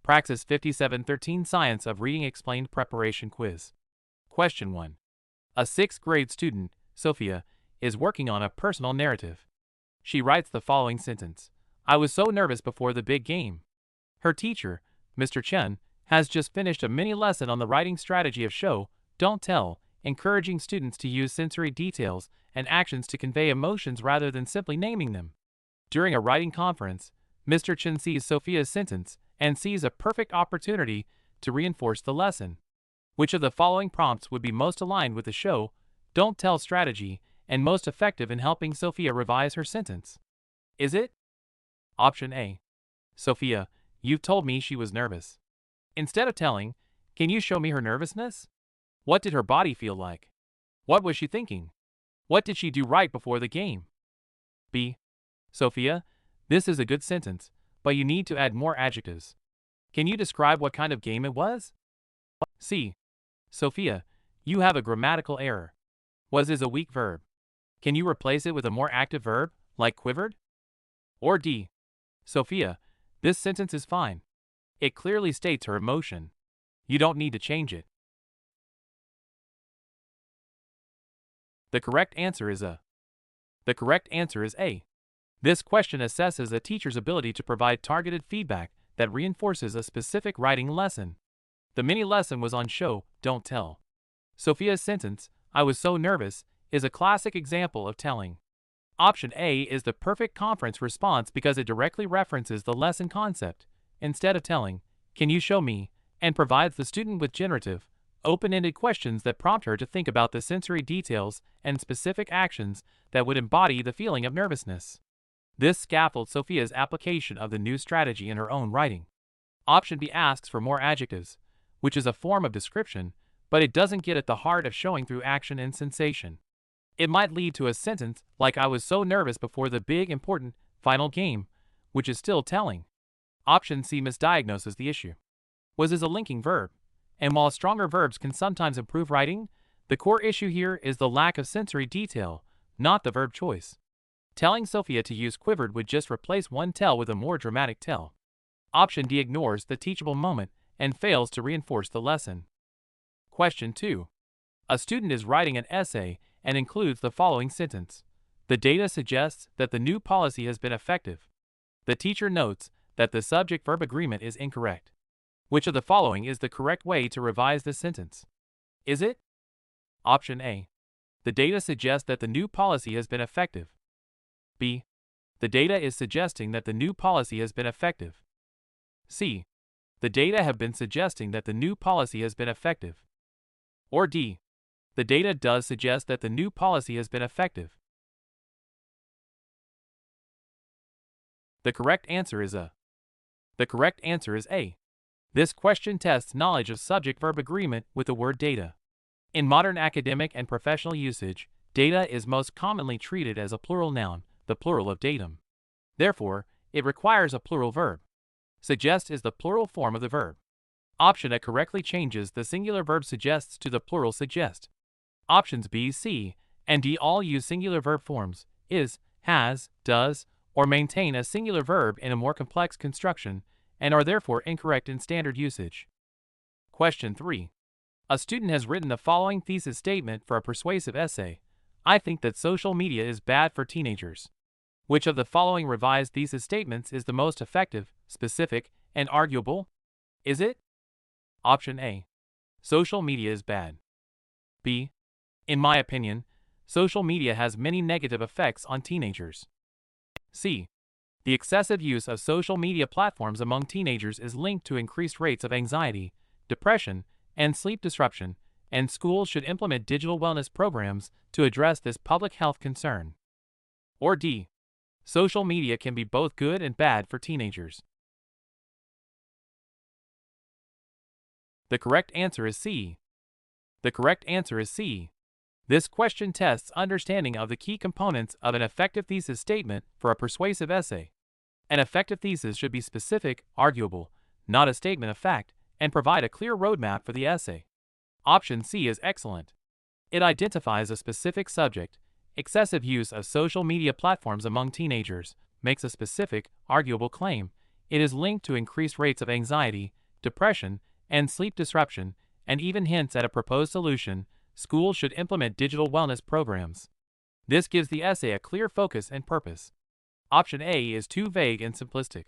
Praxis 5713 Science of Reading Explained Preparation Quiz. Question 1. A 6th grade student, Sophia, is working on a personal narrative. She writes the following sentence: I was so nervous before the big game. Her teacher, Mr. Chen, has just finished a mini lesson on the writing strategy of show, don't tell, encouraging students to use sensory details and actions to convey emotions rather than simply naming them. During a writing conference, Mr. Chen sees Sophia's sentence and sees a perfect opportunity to reinforce the lesson. Which of the following prompts would be most aligned with the show, don't tell strategy and most effective in helping Sophia revise her sentence? Is it? Option A. Sophia, you've told me she was nervous. Instead of telling, can you show me her nervousness? What did her body feel like? What was she thinking? What did she do right before the game? B. Sophia, this is a good sentence, but you need to add more adjectives. Can you describe what kind of game it was? C. Sophia, you have a grammatical error. Was is a weak verb. Can you replace it with a more active verb, like quivered? Or D. Sophia, this sentence is fine. It clearly states her emotion. You don't need to change it. The correct answer is A. The correct answer is A. This question assesses a teacher's ability to provide targeted feedback that reinforces a specific writing lesson. The mini lesson was on show, don't tell. Sophia's sentence, I was so nervous, is a classic example of telling. Option A is the perfect conference response because it directly references the lesson concept. Instead of telling, can you show me, and provides the student with generative, open-ended questions that prompt her to think about the sensory details and specific actions that would embody the feeling of nervousness. This scaffolds Sophia's application of the new strategy in her own writing. Option B asks for more adjectives, which is a form of description, but it doesn't get at the heart of showing through action and sensation. It might lead to a sentence like I was so nervous before the big, important, final game, which is still telling. Option C misdiagnoses the issue. Was is a linking verb, and while stronger verbs can sometimes improve writing, the core issue here is the lack of sensory detail, not the verb choice. Telling Sophia to use quivered would just replace one tell with a more dramatic tell. Option D ignores the teachable moment and fails to reinforce the lesson. Question 2. A student is writing an essay and includes the following sentence: the data suggests that the new policy has been effective. The teacher notes that the subject-verb agreement is incorrect. Which of the following is the correct way to revise this sentence? Is it? Option A. The data suggests that the new policy has been effective. B. The data is suggesting that the new policy has been effective. C. The data have been suggesting that the new policy has been effective. Or D. The data does suggest that the new policy has been effective. The correct answer is A. The correct answer is A. This question tests knowledge of subject-verb agreement with the word data. In modern academic and professional usage, data is most commonly treated as a plural noun, the plural of datum. Therefore, it requires a plural verb. Suggest is the plural form of the verb. Option A correctly changes the singular verb suggests to the plural suggest. Options B, C, and D all use singular verb forms, is, has, does, or maintain a singular verb in a more complex construction, and are therefore incorrect in standard usage. Question 3. A student has written the following thesis statement for a persuasive essay: I think that social media is bad for teenagers. Which of the following revised thesis statements is the most effective, specific, and arguable? Is it? Option A. Social media is bad. B. In my opinion, social media has many negative effects on teenagers. C. The excessive use of social media platforms among teenagers is linked to increased rates of anxiety, depression, and sleep disruption, and schools should implement digital wellness programs to address this public health concern. Or D. Social media can be both good and bad for teenagers. The correct answer is C. The correct answer is C. This question tests understanding of the key components of an effective thesis statement for a persuasive essay. An effective thesis should be specific, arguable, not a statement of fact, and provide a clear roadmap for the essay. Option C is excellent. It identifies a specific subject. Excessive use of social media platforms among teenagers makes a specific, arguable claim, It is linked to increased rates of anxiety, depression, and sleep disruption, and even hints at a proposed solution: schools should implement digital wellness programs. This gives the essay a clear focus and purpose. Option A is too vague and simplistic.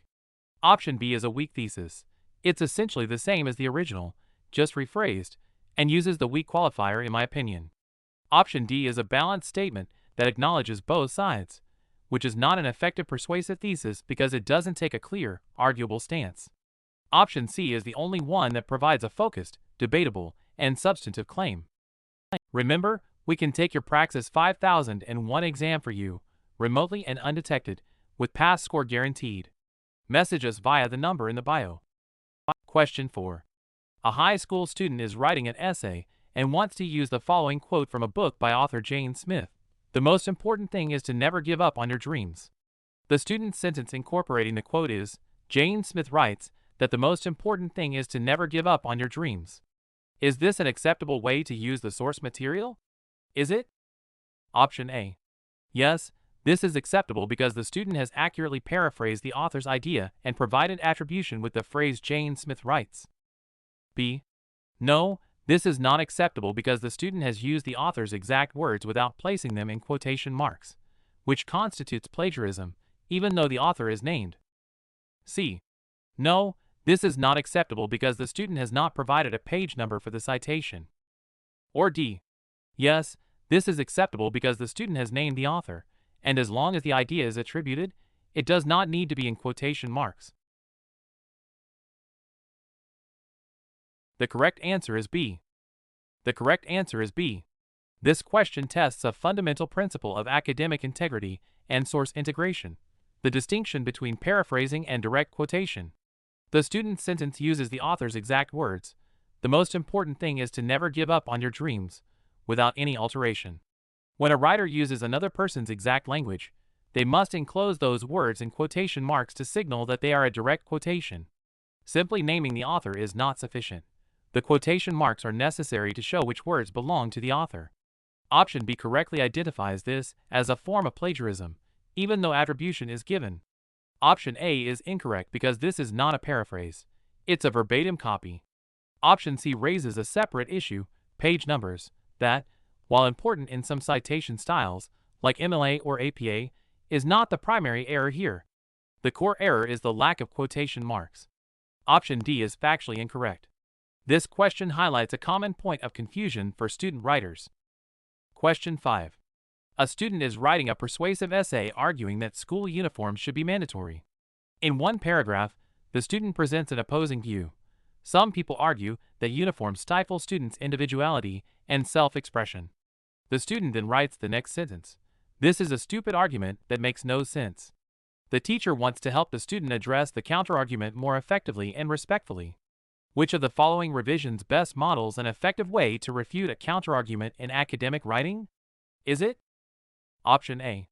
Option B is a weak thesis. It's essentially the same as the original, just rephrased, and uses the weak qualifier in my opinion. Option D is a balanced statement that acknowledges both sides, which is not an effective persuasive thesis because it doesn't take a clear, arguable stance. Option C is the only one that provides a focused, debatable, and substantive claim. Remember, we can take your Praxis 5001 exam for you, remotely and undetected, with pass score guaranteed. Message us via the number in the bio. Question 4. A high school student is writing an essay and wants to use the following quote from a book by author Jane Smith: "The most important thing is to never give up on your dreams." The student's sentence incorporating the quote is, Jane Smith writes that the most important thing is to never give up on your dreams. Is this an acceptable way to use the source material? Is it? Option A. Yes, this is acceptable because the student has accurately paraphrased the author's idea and provided attribution with the phrase Jane Smith writes. B. No, this is not acceptable because the student has used the author's exact words without placing them in quotation marks, which constitutes plagiarism, even though the author is named. C. No, this is not acceptable because the student has not provided a page number for the citation. Or D. Yes, this is acceptable because the student has named the author, and as long as the idea is attributed, it does not need to be in quotation marks. The correct answer is B. The correct answer is B. This question tests a fundamental principle of academic integrity and source integration: the distinction between paraphrasing and direct quotation. The student's sentence uses the author's exact words: "The most important thing is to never give up on your dreams," without any alteration. When a writer uses another person's exact language, they must enclose those words in quotation marks to signal that they are a direct quotation. Simply naming the author is not sufficient. The quotation marks are necessary to show which words belong to the author. Option B correctly identifies this as a form of plagiarism, even though attribution is given. Option A is incorrect because this is not a paraphrase. It's a verbatim copy. Option C raises a separate issue, page numbers, that, while important in some citation styles, like MLA or APA, is not the primary error here. The core error is the lack of quotation marks. Option D is factually incorrect. This question highlights a common point of confusion for student writers. Question 5. A student is writing a persuasive essay arguing that school uniforms should be mandatory. In one paragraph, the student presents an opposing view. Some people argue that uniforms stifle students' individuality and self-expression. The student then writes the next sentence: "This is a stupid argument that makes no sense." The teacher wants to help the student address the counterargument more effectively and respectfully. Which of the following revisions best models an effective way to refute a counterargument in academic writing? Is it? Option A.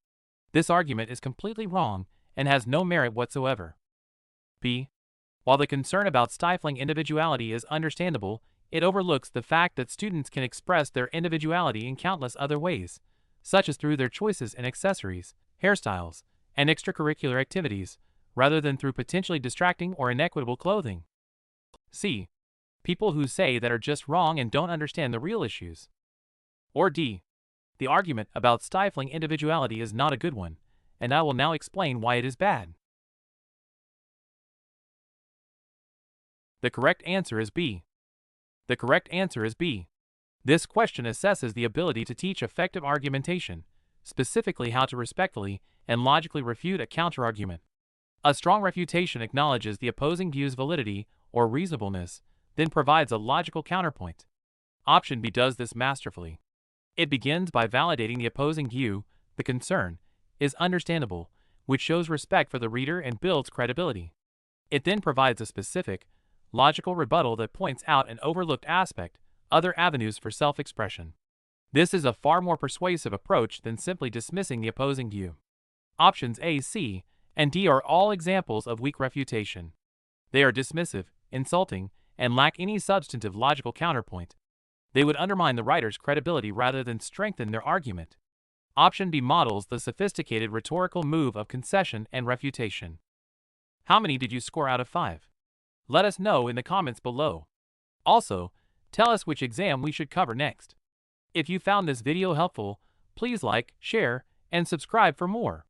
This argument is completely wrong and has no merit whatsoever. B. While the concern about stifling individuality is understandable, it overlooks the fact that students can express their individuality in countless other ways, such as through their choices in accessories, hairstyles, and extracurricular activities, rather than through potentially distracting or inequitable clothing. C. People who say that are just wrong and don't understand the real issues. Or D. The argument about stifling individuality is not a good one, and I will now explain why it is bad. The correct answer is B. The correct answer is B. This question assesses the ability to teach effective argumentation, specifically how to respectfully and logically refute a counterargument. A strong refutation acknowledges the opposing view's validity or reasonableness, then provides a logical counterpoint. Option B does this masterfully. It begins by validating the opposing view. The concern is understandable, which shows respect for the reader and builds credibility. It then provides a specific, logical rebuttal that points out an overlooked aspect, other avenues for self-expression. This is a far more persuasive approach than simply dismissing the opposing view. Options A, C, and D are all examples of weak refutation. They are dismissive, insulting, and lack any substantive logical counterpoint. They would undermine the writer's credibility rather than strengthen their argument. Option B models the sophisticated rhetorical move of concession and refutation. How many did you score out of 5? Let us know in the comments below. Also, tell us which exam we should cover next. If you found this video helpful, please like, share, and subscribe for more.